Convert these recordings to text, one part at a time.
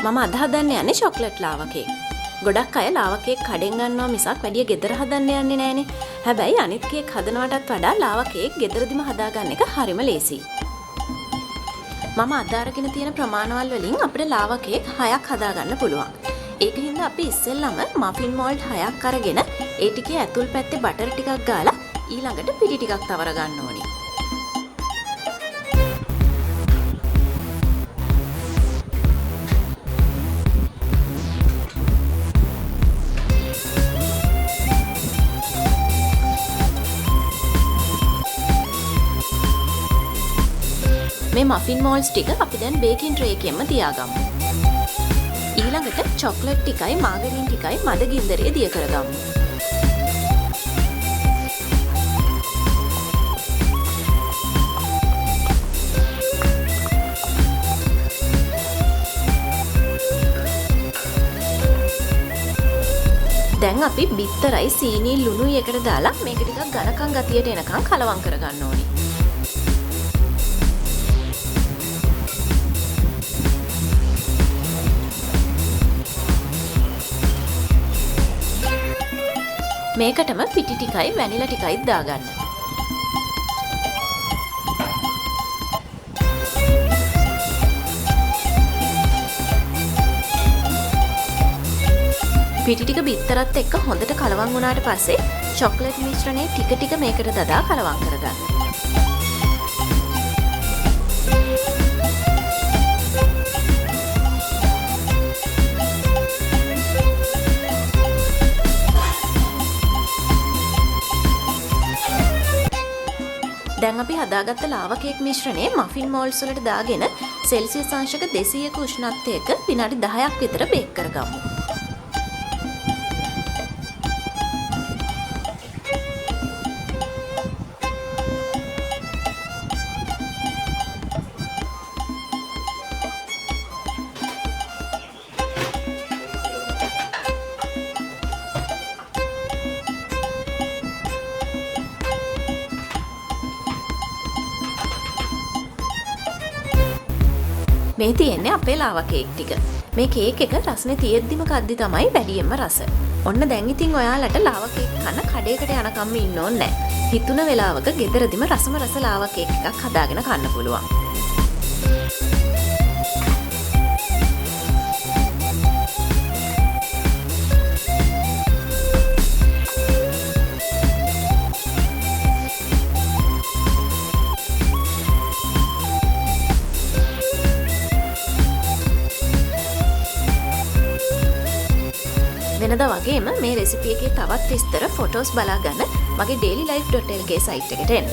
මම අද හදන්න යන්නේ චොක්ලට් ලාවා කේක්. ගොඩක් අය ලාවා කේක් කඩෙන් ගන්නවා මිසක් වැඩිය ගෙදර හදන්න යන්නේ නැහනේ. හැබැයි අනිත් කේක් හදනවටත් වඩා ලාවා කේක් ගෙදරදිම හදාගන්න එක හරිම ලේසියි. මම අද අරගෙන තියෙන ප්‍රමාණවල් වලින් අපිට ලාවා කේක් 6ක් හදාගන්න පුළුවන්. ඒකින්ද අපි ඉස්සෙල්ලම මෆින් මෝල්ඩ් 6ක් අරගෙන ඒ ටිකේ ඇතුල් පැත්තේ බටර් ටිකක් ගාලා ඊළඟට පිටි ටිකක් තවර ගන්න ඕනේ. මේ මෆින් මෝල්ඩ්ස් ටික අපි දැන් බේකින් ට්‍රේ එකෙන්ම තියාගමු. ඊළඟට චොක්ලට් ටිකයි මාගරීන් ටිකයි මද ගින්දරේ දිය කරගමු. දැන් අපි බිත්තරයි සීනි ලුණුයි එකට දාලා මේක ටිකක් ඝනකම් ගතියට එනකම් කලවම් කරගන්න ඕනේ. මේකටම පිටි ටිකයි වැනිලා ටිකයි දාගන්න. පිටි ටික බිත්තරත් එක්ක හොඳට කලවම් වුණාට පස්සේ චොක්ලට් මිශ්‍රණය ටික ටික මේකට දදා කලවම් කරගන්න. දැන් අපි හදාගත්ත ලාවා කේක් මිශ්‍රණය මෆින් මෝල්ඩ්ස් වලට දාගෙන සෙල්සියස් අංශක 200ක උෂ්ණත්වයක විනාඩි 10ක් විතර බේක් කරගමු. මේ තියෙන්නේ අපේ ලාවා කේක් ටික. මේ කේක් එක රසනේ තියෙද්දිම කද්දි තමයි වැඩියෙන්ම රස. ඔන්න දැන් ඉතින් ඔයාලට ලාවා කේක් කන්න කඩේකට යනකම් ඉන්න ඕනේ නැහැ. හිතුන වෙලාවක ගෙදරදිම රසම රස ලාවා කේක් එකක් හදාගෙන කන්න පුළුවන්. වෙනදා වගේම මේ රෙසිපි එකේ තවත් විස්තර ෆොටෝස් බලාගන්න මගේ dailylife.lk සයිට් එකට එන්න.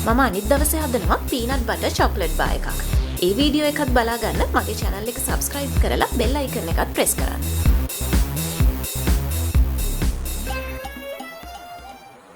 මම අනිත් දවසේ හදනවා පීනට් බටර් චොක්ලට් බාර් එකක්. ඒ වීඩියෝ එකත් බලාගන්න මගේ channel එක subscribe කරලා bell icon එකත් press කරන්න.